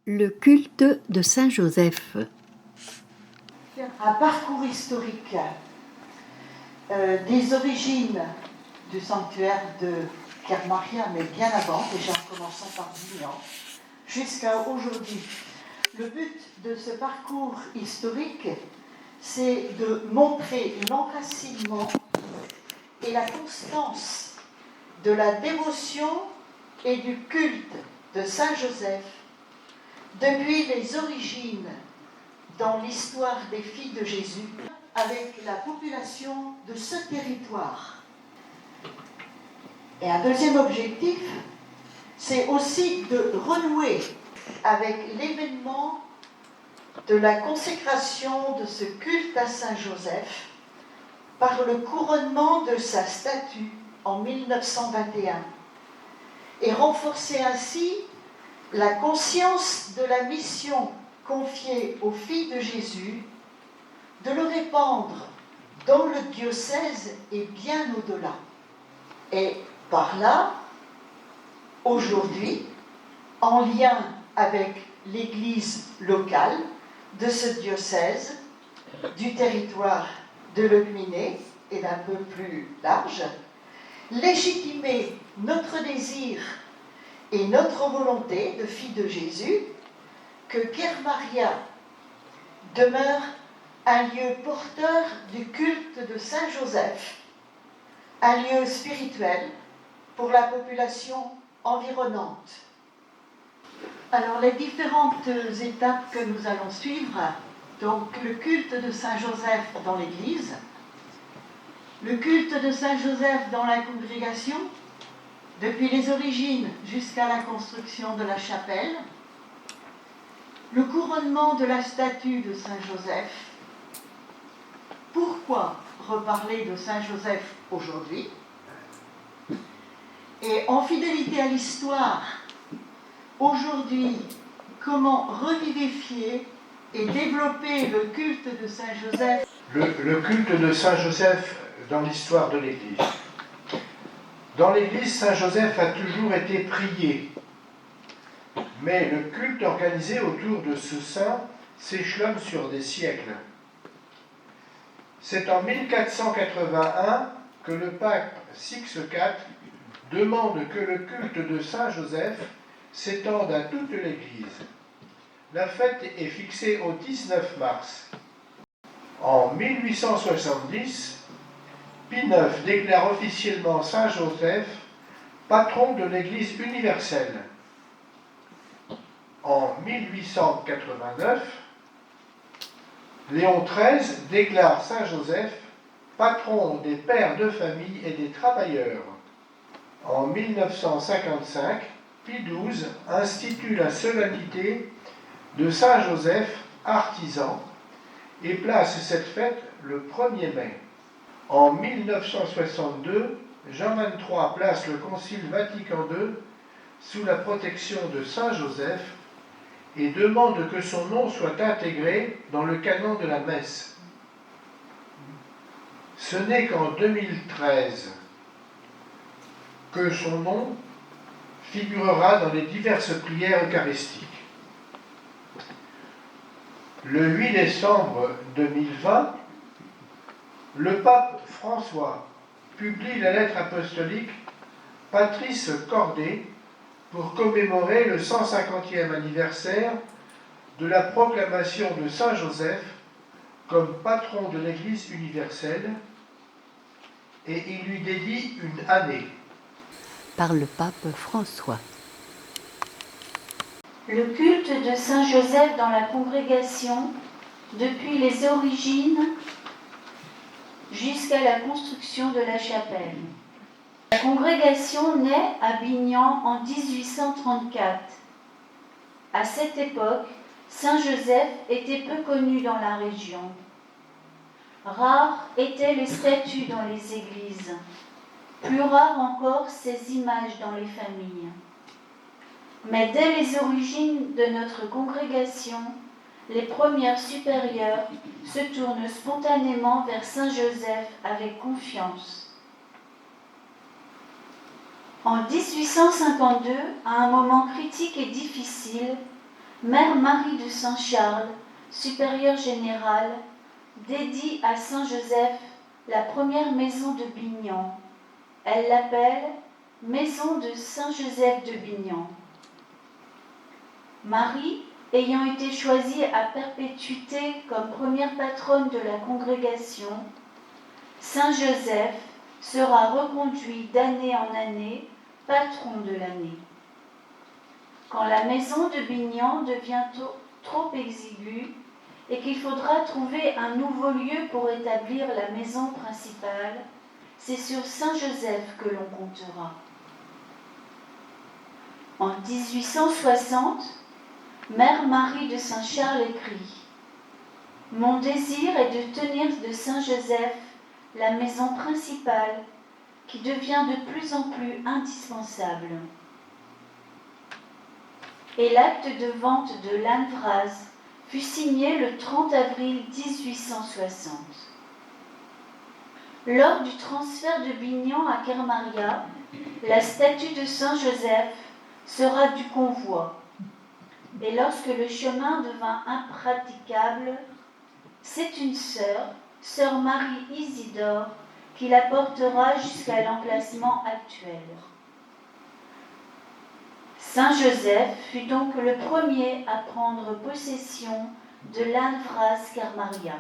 Le culte de Saint Joseph. Un parcours historique des origines du sanctuaire de Kermaria, mais bien avant, déjà en commençant par Dinan, jusqu'à aujourd'hui. Le but de ce parcours historique, c'est de montrer l'enracinement et la constance de la dévotion et du culte de Saint Joseph depuis les origines dans l'histoire des filles de Jésus avec la population de ce territoire. Et un deuxième objectif, c'est aussi de renouer avec l'événement de la consécration de ce culte à Saint Joseph par le couronnement de sa statue en 1921 et renforcer ainsi la conscience de la mission confiée aux filles de Jésus, de le répandre dans le diocèse et bien au-delà. Et par là, aujourd'hui, en lien avec l'Église locale de ce diocèse, du territoire de Leguiné et d'un peu plus large, légitimer notre désir et notre volonté de filles de Jésus que Kermaria demeure un lieu porteur du culte de Saint Joseph, un lieu spirituel pour la population environnante. Alors les différentes étapes que nous allons suivre, donc le culte de Saint Joseph dans l'Église, le culte de Saint Joseph dans la congrégation, depuis les origines jusqu'à la construction de la chapelle, le couronnement de la statue de Saint Joseph. Pourquoi reparler de Saint Joseph aujourd'hui? Et en fidélité à l'histoire, aujourd'hui, comment revivifier et développer le culte de Saint Joseph? Le culte de Saint Joseph dans l'histoire de l'Église. Dans l'Église, Saint Joseph a toujours été prié. Mais le culte organisé autour de ce saint s'échelonne sur des siècles. C'est en 1481 que le pape Six IV demande que le culte de Saint Joseph s'étende à toute l'Église. La fête est fixée au 19 mars. En 1870, Pie IX déclare officiellement Saint Joseph patron de l'Église universelle. En 1889, Léon XIII déclare Saint Joseph patron des pères de famille et des travailleurs. En 1955, Pie XII institue la solennité de Saint Joseph artisan et place cette fête le 1er mai. En 1962, Jean XXIII place le Concile Vatican II sous la protection de Saint Joseph et demande que son nom soit intégré dans le canon de la messe. Ce n'est qu'en 2013 que son nom figurera dans les diverses prières eucharistiques. Le 8 décembre 2020, le pape François publie la lettre apostolique Patris Cordé pour commémorer le 150e anniversaire de la proclamation de Saint Joseph comme patron de l'Église universelle, et il lui dédie une année. Par le pape François. Le culte de Saint Joseph dans la congrégation, depuis les origines jusqu'à la construction de la chapelle. La congrégation naît à Bignan en 1834. À cette époque, Saint Joseph était peu connu dans la région. Rares étaient les statues dans les églises, plus rares encore ses images dans les familles. Mais dès les origines de notre congrégation, les premières supérieures se tournent spontanément vers Saint Joseph avec confiance. En 1852, à un moment critique et difficile, Mère Marie de Saint-Charles, supérieure générale, dédie à Saint Joseph la première maison de Bignan. Elle l'appelle Maison de Saint Joseph de Bignan. Marie, ayant été choisie à perpétuité comme première patronne de la congrégation, Saint Joseph sera reconduit d'année en année patron de l'année. Quand la maison de Bignan devient trop exiguë et qu'il faudra trouver un nouveau lieu pour établir la maison principale, c'est sur Saint Joseph que l'on comptera. En 1860, Mère Marie de Saint-Charles écrit « Mon désir est de tenir de Saint Joseph la maison principale qui devient de plus en plus indispensable. » Et l'acte de vente de Lanvraz fut signé le 30 avril 1860. Lors du transfert de Bignan à Kermaria, la statue de Saint Joseph sera du convoi. Et lorsque le chemin devint impraticable, c'est une sœur Marie Isidore, qui la portera jusqu'à l'emplacement actuel. Saint Joseph fut donc le premier à prendre possession de Lanvraz Kermaria.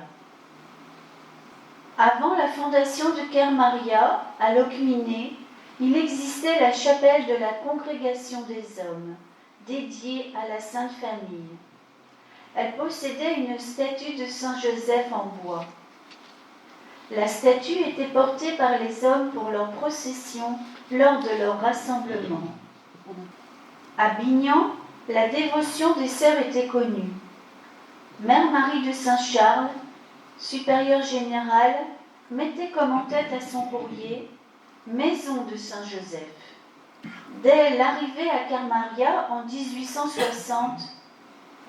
Avant la fondation de Kermaria, à Locminé, il existait la chapelle de la Congrégation des Hommes, dédiée à la Sainte Famille. Elle possédait une statue de Saint Joseph en bois. La statue était portée par les hommes pour leur procession lors de leur rassemblement. À Bignan, la dévotion des sœurs était connue. Mère Marie de Saint-Charles, supérieure générale, mettait comme en tête à son courrier « Maison de Saint-Joseph ». Dès l'arrivée à Kermaria en 1860,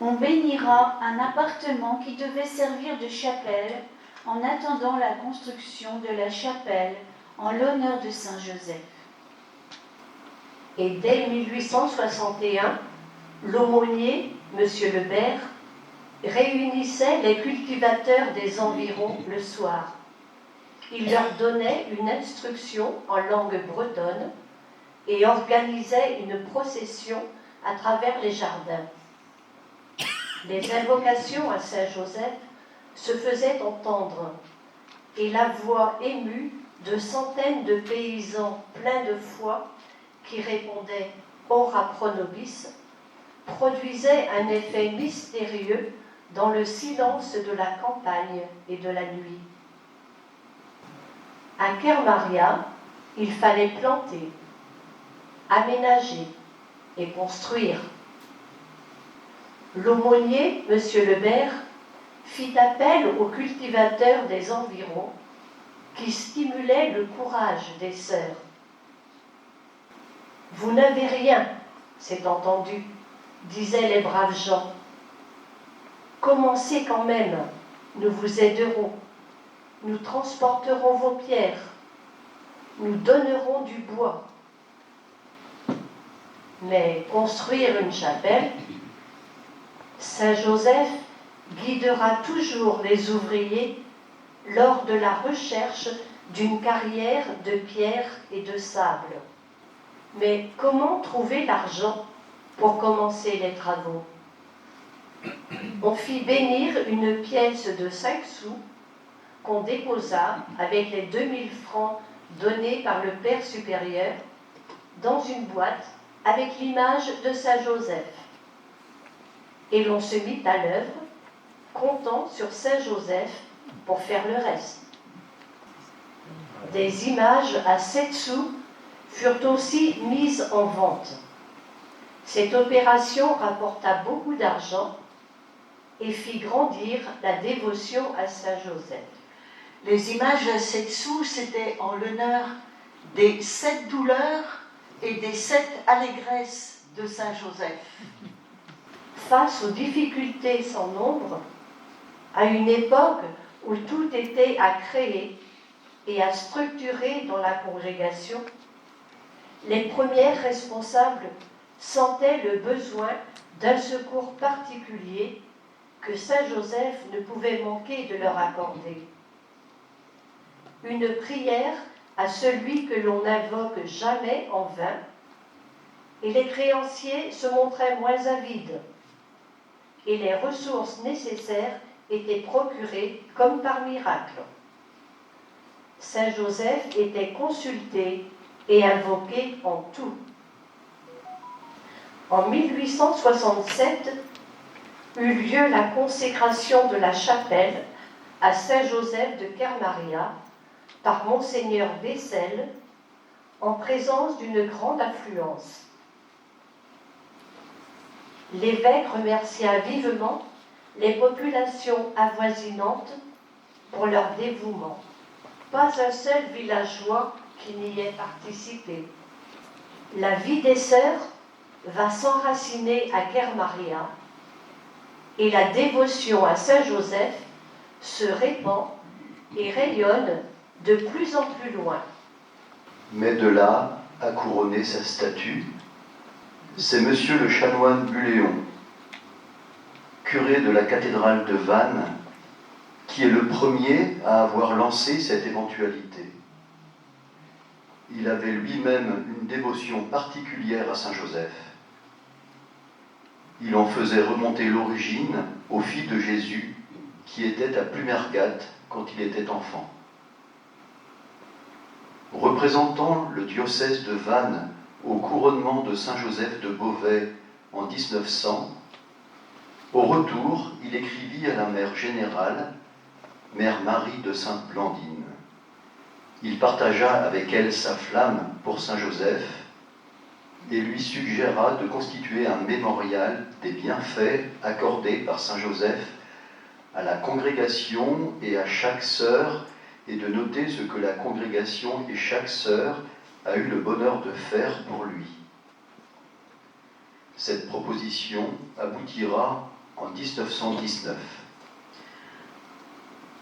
on bénira un appartement qui devait servir de chapelle en attendant la construction de la chapelle en l'honneur de Saint Joseph. Et dès 1861, l'aumônier, M. Lebert, réunissait les cultivateurs des environs le soir. Il leur donnait une instruction en langue bretonne et organisait une procession à travers les jardins. Les invocations à Saint Joseph se faisaient entendre et la voix émue de centaines de paysans pleins de foi qui répondaient « Ora pro nobis » produisait un effet mystérieux dans le silence de la campagne et de la nuit. À Kermaria, il fallait planter, aménager et construire. L'aumônier, M. Lebert, fit appel aux cultivateurs des environs qui stimulaient le courage des sœurs. « Vous n'avez rien, c'est entendu, disaient les braves gens. Commencez quand même, nous vous aiderons, nous transporterons vos pierres, nous donnerons du bois. Mais construire une chapelle, Saint Joseph guidera toujours les ouvriers lors de la recherche d'une carrière de pierre et de sable. Mais comment trouver l'argent pour commencer les travaux? On fit bénir une pièce de 5 sous qu'on déposa avec les 2000 francs donnés par le Père supérieur dans une boîte avec l'image de Saint Joseph. Et l'on se mit à l'œuvre, comptant sur Saint Joseph pour faire le reste. Des images à 7 sous furent aussi mises en vente. Cette opération rapporta beaucoup d'argent et fit grandir la dévotion à Saint Joseph. Les images à 7 sous, c'était en l'honneur des 7 douleurs et des 7 allégresses de Saint Joseph. Face aux difficultés sans nombre, à une époque où tout était à créer et à structurer dans la congrégation, les premières responsables sentaient le besoin d'un secours particulier que Saint Joseph ne pouvait manquer de leur accorder. Une prière à celui que l'on n'invoque jamais en vain, et les créanciers se montraient moins avides, et les ressources nécessaires étaient procurées comme par miracle. Saint Joseph était consulté et invoqué en tout. En 1867 eut lieu la consécration de la chapelle à Saint Joseph de Kermaria par Monseigneur Bessel, en présence d'une grande affluence. L'évêque remercia vivement les populations avoisinantes pour leur dévouement. Pas un seul villageois qui n'y ait participé. La vie des sœurs va s'enraciner à Kermaria et la dévotion à Saint Joseph se répand et rayonne de plus en plus loin. Mais de là à couronner sa statue, c'est monsieur le chanoine Buléon, curé de la cathédrale de Vannes, qui est le premier à avoir lancé cette éventualité. Il avait lui-même une dévotion particulière à Saint Joseph. Il en faisait remonter l'origine aux filles de Jésus qui étaient à Plumergate quand il était enfant. Représentant le diocèse de Vannes au couronnement de Saint Joseph de Beauvais en 1900, au retour, il écrivit à la mère générale, mère Marie de Sainte-Blandine. Il partagea avec elle sa flamme pour Saint Joseph et lui suggéra de constituer un mémorial des bienfaits accordés par Saint Joseph à la congrégation et à chaque sœur, et de noter ce que la congrégation et chaque sœur a eu le bonheur de faire pour lui. Cette proposition aboutira en 1919.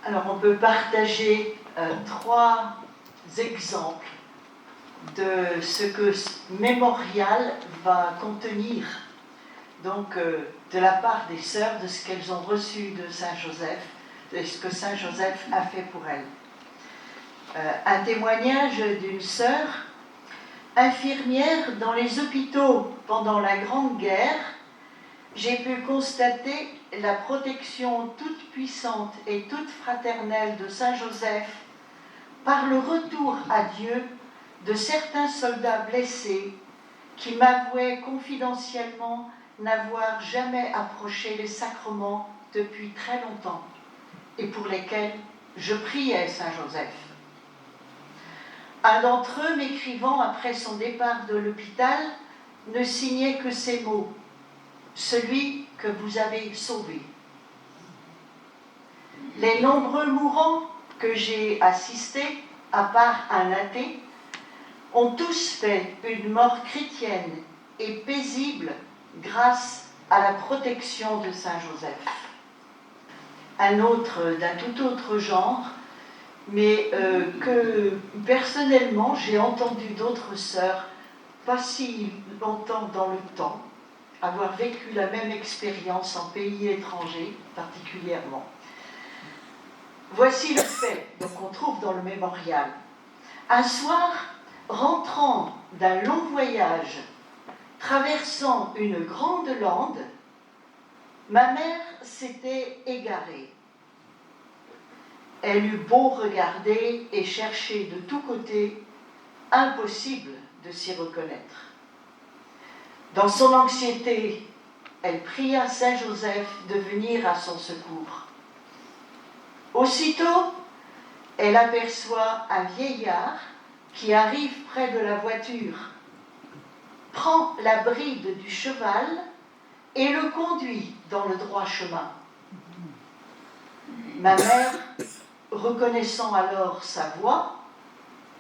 Alors on peut partager 3 exemples de ce que ce mémorial va contenir, donc de la part des sœurs, de ce qu'elles ont reçu de Saint Joseph, de ce que Saint Joseph a fait pour elles. Un témoignage d'une sœur, infirmière dans les hôpitaux pendant la Grande Guerre. J'ai pu constater la protection toute puissante et toute fraternelle de Saint Joseph par le retour à Dieu de certains soldats blessés qui m'avouaient confidentiellement n'avoir jamais approché les sacrements depuis très longtemps et pour lesquels je priais Saint Joseph. Un d'entre eux, m'écrivant après son départ de l'hôpital, ne signait que ces mots: celui que vous avez sauvé. Les nombreux mourants que j'ai assistés, à part un athée, ont tous fait une mort chrétienne et paisible grâce à la protection de Saint Joseph. Un autre d'un tout autre genre, mais que personnellement j'ai entendu d'autres sœurs, pas si longtemps dans le temps, avoir vécu la même expérience en pays étranger particulièrement. Voici le fait, donc on trouve dans le mémorial. Un soir, rentrant d'un long voyage, traversant une grande lande, ma mère s'était égarée. Elle eut beau regarder et chercher de tous côtés, impossible de s'y reconnaître. Dans son anxiété, elle pria Saint Joseph de venir à son secours. Aussitôt, elle aperçoit un vieillard qui arrive près de la voiture, prend la bride du cheval et le conduit dans le droit chemin. Ma mère, reconnaissant alors sa voix,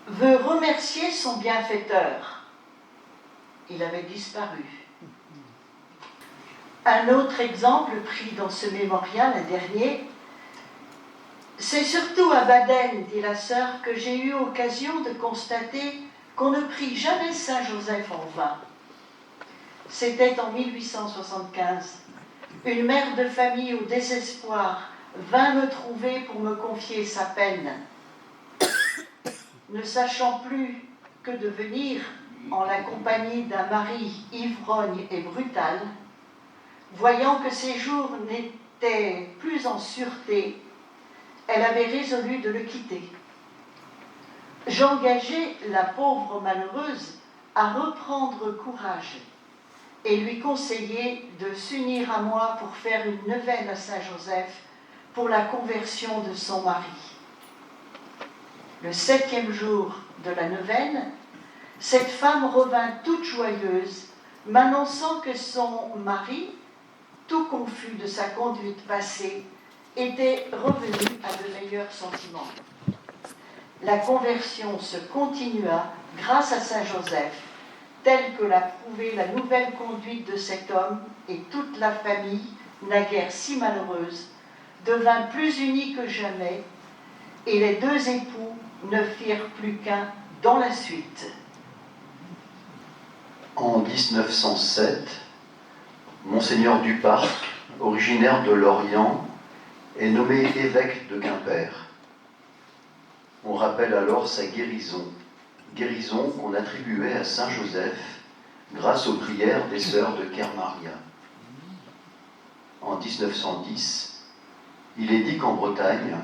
veut remercier son bienfaiteur. Il avait disparu. Un autre exemple pris dans ce mémorial, un dernier, c'est surtout à Baden, dit la sœur, que j'ai eu occasion de constater qu'on ne prie jamais Saint Joseph en vain. C'était en 1875. Une mère de famille au désespoir vint me trouver pour me confier sa peine. Ne sachant plus que devenir en la compagnie d'un mari ivrogne et brutal, voyant que ses jours n'étaient plus en sûreté, elle avait résolu de le quitter. J'engageai la pauvre malheureuse à reprendre courage et lui conseillai de s'unir à moi pour faire une neuvaine à Saint-Joseph pour la conversion de son mari. Le 7e jour de la neuvaine, cette femme revint toute joyeuse, m'annonçant que son mari, tout confus de sa conduite passée, était revenu à de meilleurs sentiments. La conversion se continua grâce à Saint-Joseph, telle que l'a prouvé la nouvelle conduite de cet homme, et toute la famille, naguère si malheureuse, devint plus unie que jamais, et les deux époux ne firent plus qu'un dans la suite. En 1907, Monseigneur Duparc, originaire de Lorient, est nommé évêque de Quimper. On rappelle alors sa guérison qu'on attribuait à Saint Joseph grâce aux prières des sœurs de Kermaria. En 1910, il est dit qu'en Bretagne,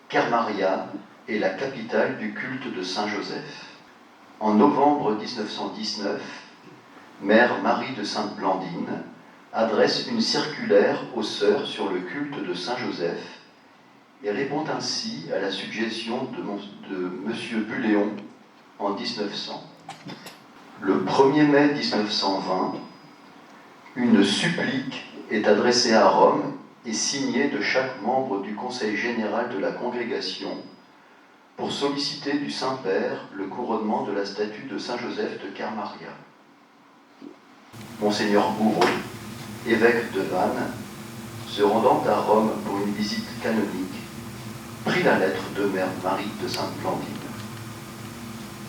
Kermaria est la capitale du culte de Saint Joseph. En novembre 1919, Mère Marie de Sainte-Blandine adresse une circulaire aux sœurs sur le culte de Saint Joseph et répond ainsi à la suggestion de M. Buléon en 1900. Le 1er mai 1920, une supplique est adressée à Rome et signée de chaque membre du Conseil général de la congrégation pour solliciter du Saint-Père le couronnement de la statue de Saint Joseph de Kermaria. Monseigneur Gouraud, évêque de Vannes, se rendant à Rome pour une visite canonique, prit la lettre de Mère Marie de Sainte-Blandine.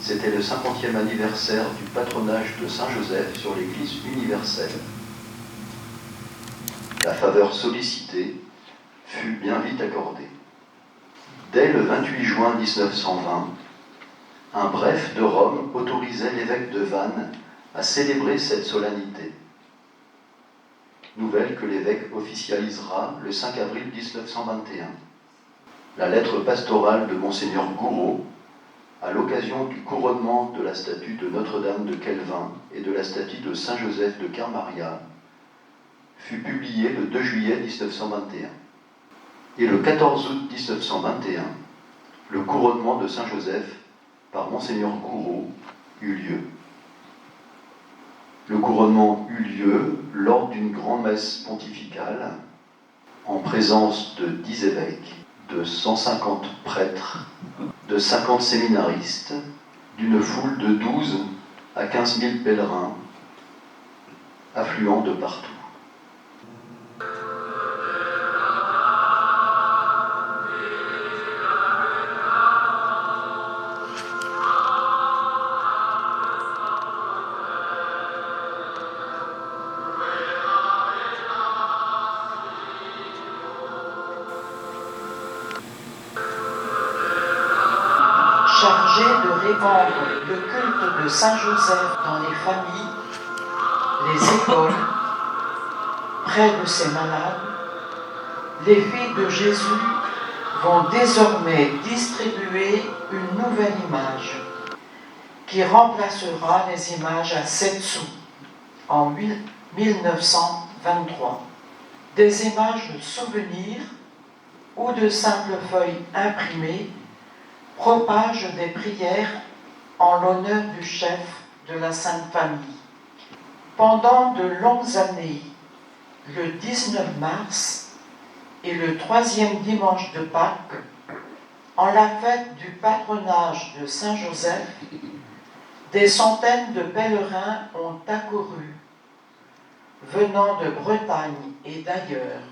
C'était le 50e anniversaire du patronage de Saint Joseph sur l'Église universelle. La faveur sollicitée fut bien vite accordée. Dès le 28 juin 1920, un bref de Rome autorisait l'évêque de Vannes à célébrer cette solennité. Nouvelle que l'évêque officialisera le 5 avril 1921. La lettre pastorale de Monseigneur Gouraud, à l'occasion du couronnement de la statue de Notre-Dame de Kelvin et de la statue de Saint Joseph de Kermaria, fut publiée le 2 juillet 1921. Et le 14 août 1921, le couronnement de Saint Joseph par Monseigneur Gouraud eut lieu. Le couronnement eut lieu lors d'une grand-messe pontificale en présence de 10 évêques, de 150 prêtres, de 50 séminaristes, d'une foule de 12 à 15 000 pèlerins affluant de partout. Chargé de répandre le culte de Saint Joseph dans les familles, les écoles, près de ces malades, les filles de Jésus vont désormais distribuer une nouvelle image qui remplacera les images à 7 sous en 1923. Des images de souvenirs ou de simples feuilles imprimées propagent des prières en l'honneur du chef de la Sainte Famille. Pendant de longues années, le 19 mars et le 3e dimanche de Pâques, en la fête du patronage de Saint Joseph, des centaines de pèlerins ont accouru, venant de Bretagne et d'ailleurs,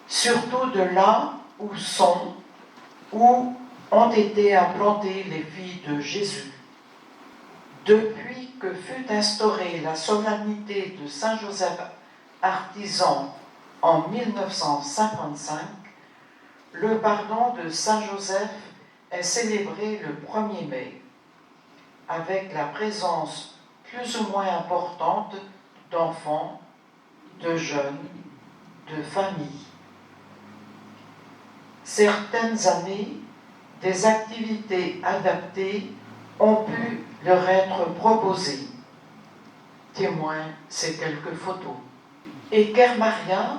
surtout de là où ont été implantées les filles de Jésus. Depuis que fut instaurée la solennité de Saint Joseph artisan en 1955, le pardon de Saint Joseph est célébré le 1er mai, avec la présence plus ou moins importante d'enfants, de jeunes, de familles. Certaines années, des activités adaptées ont pu leur être proposées. Témoin ces quelques photos. Et Kermaria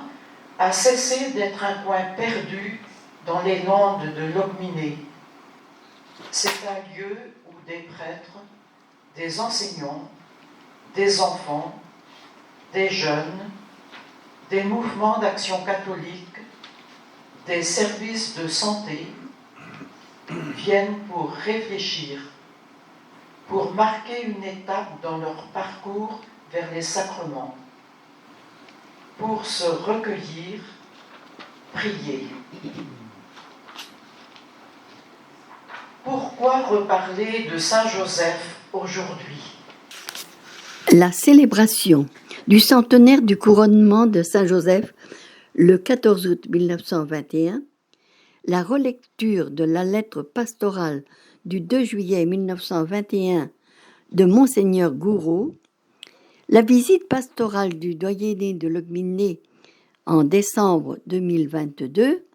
a cessé d'être un coin perdu dans les landes de Locminé. C'est un lieu où des prêtres, des enseignants, des enfants, des jeunes, des mouvements d'action catholique, des services de santé viennent pour réfléchir, pour marquer une étape dans leur parcours vers les sacrements, pour se recueillir, prier. Pourquoi reparler de Saint Joseph aujourd'hui ? La célébration du centenaire du couronnement de Saint Joseph le 14 août 1921, la relecture de la lettre pastorale du 2 juillet 1921 de Monseigneur Gouraud, la visite pastorale du doyenné de Locminé en décembre 2022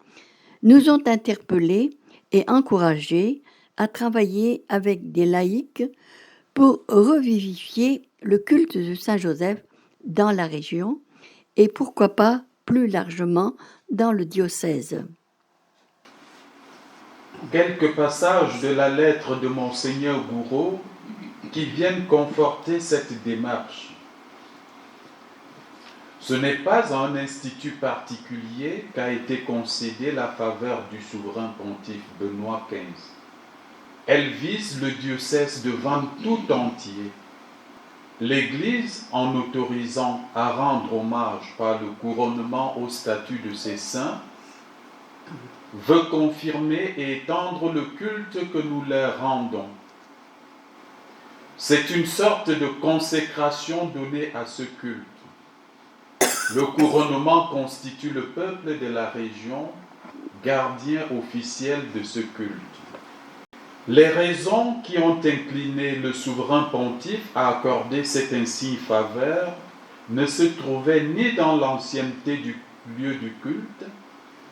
nous ont interpellés et encouragés à travailler avec des laïcs pour revivifier le culte de Saint Joseph dans la région et pourquoi pas plus largement dans le diocèse. Quelques passages de la lettre de Monseigneur Gouraud qui viennent conforter cette démarche. Ce n'est pas à un institut particulier qu'a été concédée la faveur du souverain pontife Benoît XV. Elle vise le diocèse de Vannes tout entier. L'Église, en autorisant à rendre hommage par le couronnement au statut de ses saints, veut confirmer et étendre le culte que nous leur rendons. C'est une sorte de consécration donnée à ce culte. Le couronnement constitue le peuple de la région, gardien officiel de ce culte. Les raisons qui ont incliné le souverain pontife à accorder cette insigne faveur ne se trouvaient ni dans l'ancienneté du lieu du culte,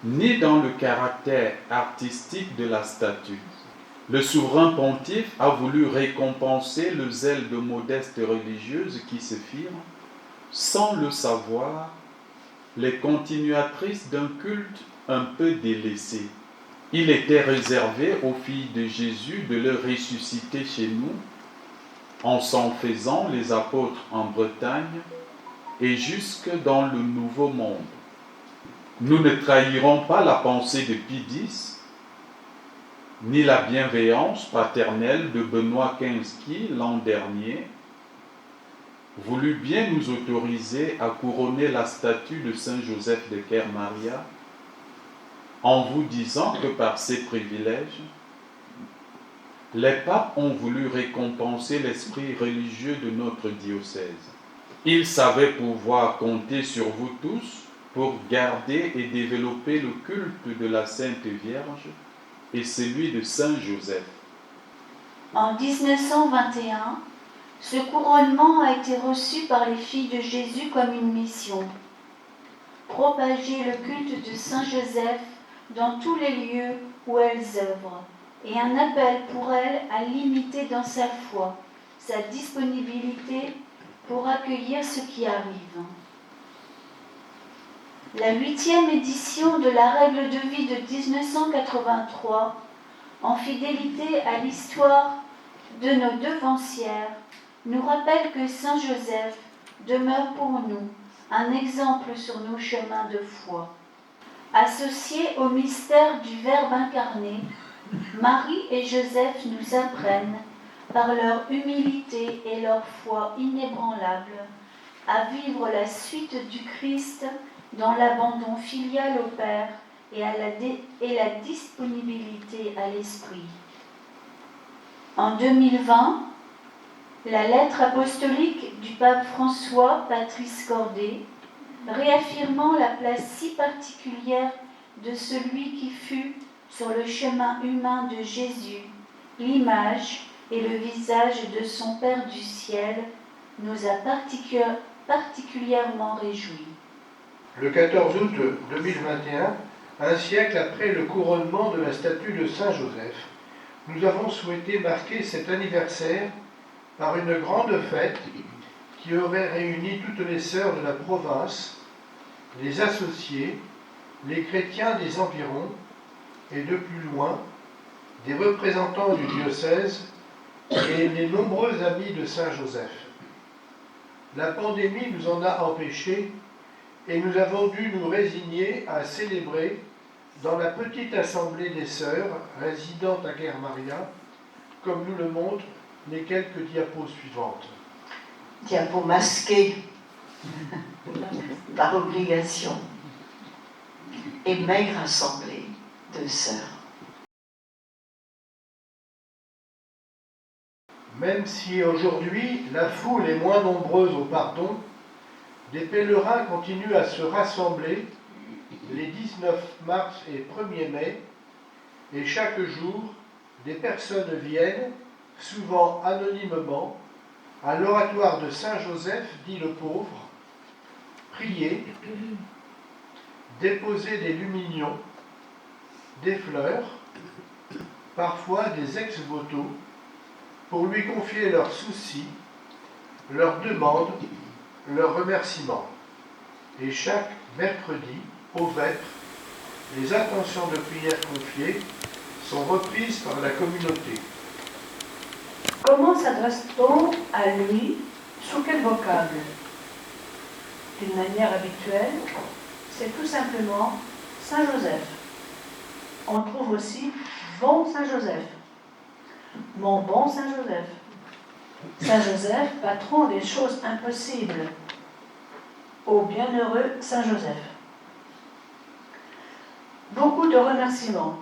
ni dans le caractère artistique de la statue. Le souverain pontife a voulu récompenser le zèle de modestes religieuses qui se firent, sans le savoir, les continuatrices d'un culte un peu délaissé. Il était réservé aux filles de Jésus de le ressusciter chez nous, en s'en faisant les apôtres en Bretagne et jusque dans le Nouveau Monde. Nous ne trahirons pas la pensée de Pie X, ni la bienveillance paternelle de Benoît XV qui, l'an dernier, voulut bien nous autoriser à couronner la statue de Saint Joseph de Kermaria, en vous disant que par ces privilèges, les papes ont voulu récompenser l'esprit religieux de notre diocèse. Ils savaient pouvoir compter sur vous tous pour garder et développer le culte de la Sainte Vierge et celui de Saint Joseph. En 1921, ce couronnement a été reçu par les filles de Jésus comme une mission. Propager le culte de Saint Joseph dans tous les lieux où elles œuvrent, et un appel pour elles à l'imiter dans sa foi, sa disponibilité pour accueillir ce qui arrive. La 8e édition de la règle de vie de 1983, en fidélité à l'histoire de nos devancières, nous rappelle que Saint Joseph demeure pour nous un exemple sur nos chemins de foi. Associés au mystère du Verbe incarné, Marie et Joseph nous apprennent, par leur humilité et leur foi inébranlable, à vivre la suite du Christ dans l'abandon filial au Père et la disponibilité à l'Esprit. En 2020, La lettre apostolique du pape François Patrice Cordet, réaffirmant la place si particulière de celui qui fut sur le chemin humain de Jésus, l'image et le visage de son Père du ciel, nous a particulièrement réjouis. Le 14 août 2021, un siècle après le couronnement de la statue de Saint Joseph, nous avons souhaité marquer cet anniversaire par une grande fête qui aurait réuni toutes les sœurs de la province, les associés, les chrétiens des environs et de plus loin, des représentants du diocèse et les nombreux amis de Saint Joseph. La pandémie nous en a empêchés et nous avons dû nous résigner à célébrer dans la petite assemblée des sœurs résidant à Guerre Maria, comme nous le montrent les quelques diapos suivantes. Diapos masqués par obligation et maigre assemblée de sœurs. Même si aujourd'hui la foule est moins nombreuse au pardon, des pèlerins continuent à se rassembler les 19 mars et 1er mai, et chaque jour, des personnes viennent, souvent anonymement, à l'oratoire de Saint-Joseph, dit le pauvre, prier, déposer des lumignon, des fleurs, parfois des ex-voto, pour lui confier leurs soucis, leurs demandes, leurs remerciements. Et chaque mercredi, au vêpres, les intentions de prière confiées sont reprises par la communauté. Comment s'adresse-t-on à lui? Sous quel vocable? D'une manière habituelle, c'est tout simplement Saint Joseph. On trouve aussi bon Saint Joseph, mon bon Saint Joseph. Saint Joseph, patron des choses impossibles, au bienheureux Saint Joseph. Beaucoup de remerciements.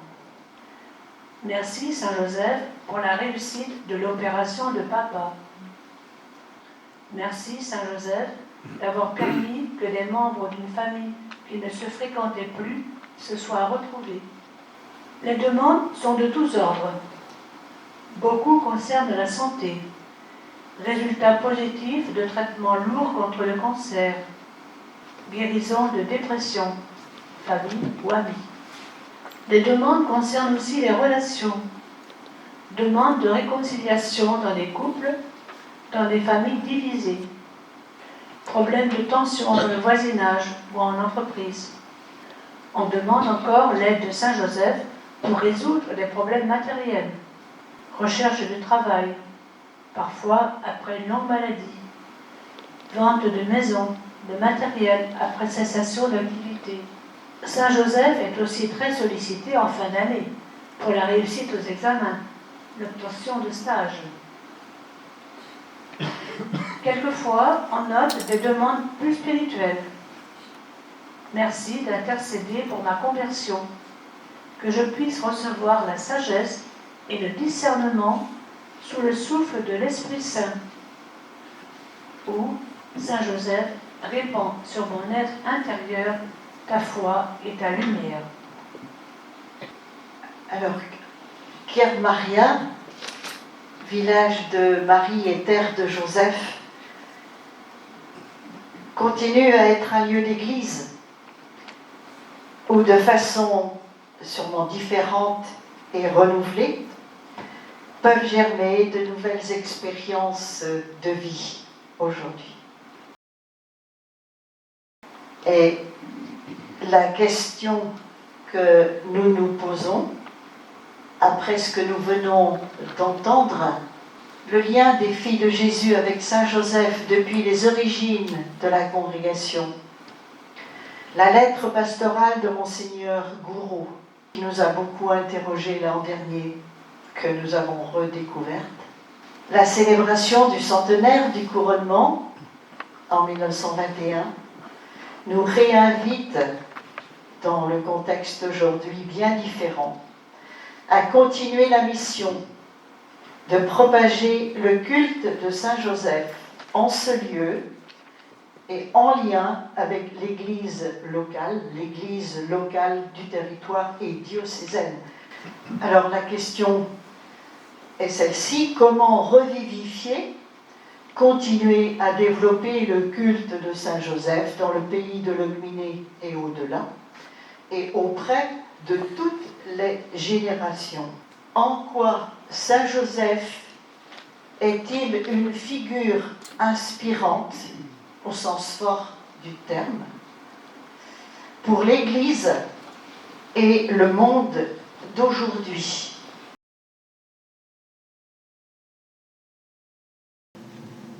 Merci Saint Joseph pour la réussite de l'opération de papa. Merci Saint Joseph d'avoir permis que des membres d'une famille qui ne se fréquentaient plus se soient retrouvés. Les demandes sont de tous ordres. Beaucoup concernent la santé. Résultats positifs de traitements lourds contre le cancer. Guérison de dépression, famille ou amis. Les demandes concernent aussi les relations. Demande de réconciliation dans des couples, dans des familles divisées. Problèmes de tension dans le voisinage ou en entreprise. On demande encore l'aide de Saint Joseph pour résoudre des problèmes matériels. Recherche de travail, parfois après une longue maladie. Vente de maisons, de matériel après cessation d'activité. Saint Joseph est aussi très sollicité en fin d'année pour la réussite aux examens, l'obtention de stages. Quelquefois, on note des demandes plus spirituelles. Merci d'intercéder pour ma conversion, que je puisse recevoir la sagesse et le discernement sous le souffle de l'Esprit Saint. Ou, Saint Joseph, répand sur mon être intérieur ta foi et ta lumière. Alors, Guerre Maria, village de Marie et terre de Joseph, continue à être un lieu d'église où, de façon sûrement différente et renouvelée, peuvent germer de nouvelles expériences de vie aujourd'hui. Et la question que nous nous posons, après ce que nous venons d'entendre, le lien des filles de Jésus avec Saint Joseph depuis les origines de la congrégation, la lettre pastorale de Monseigneur Gouraud, qui nous a beaucoup interrogés l'an dernier, que nous avons redécouverte, la célébration du centenaire du couronnement en 1921, nous réinvite, dans le contexte aujourd'hui bien différent, à continuer la mission de propager le culte de Saint Joseph en ce lieu et en lien avec l'église locale du territoire et diocésaine. Alors la question est celle-ci: comment revivifier, continuer à développer le culte de Saint Joseph dans le pays de l'Ogminé et au-delà, et auprès de toutes les générations? En quoi Saint Joseph est-il une figure inspirante, au sens fort du terme, pour l'Église et le monde d'aujourd'hui?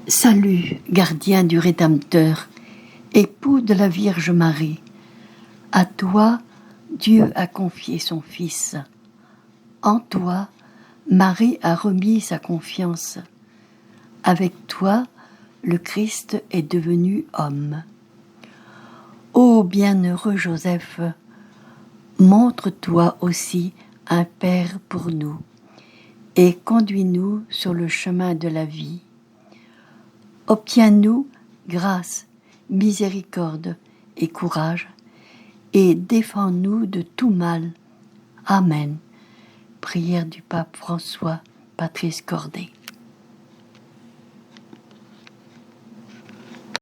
Salut, gardien du Rédempteur, époux de la Vierge Marie. À toi, Dieu a confié son Fils. En toi, Marie a remis sa confiance. Avec toi, le Christ est devenu homme. Ô bienheureux Joseph, montre-toi aussi un Père pour nous et conduis-nous sur le chemin de la vie. Obtiens-nous grâce, miséricorde et courage, et défends-nous de tout mal. Amen. Prière du pape François Patrice Cordet.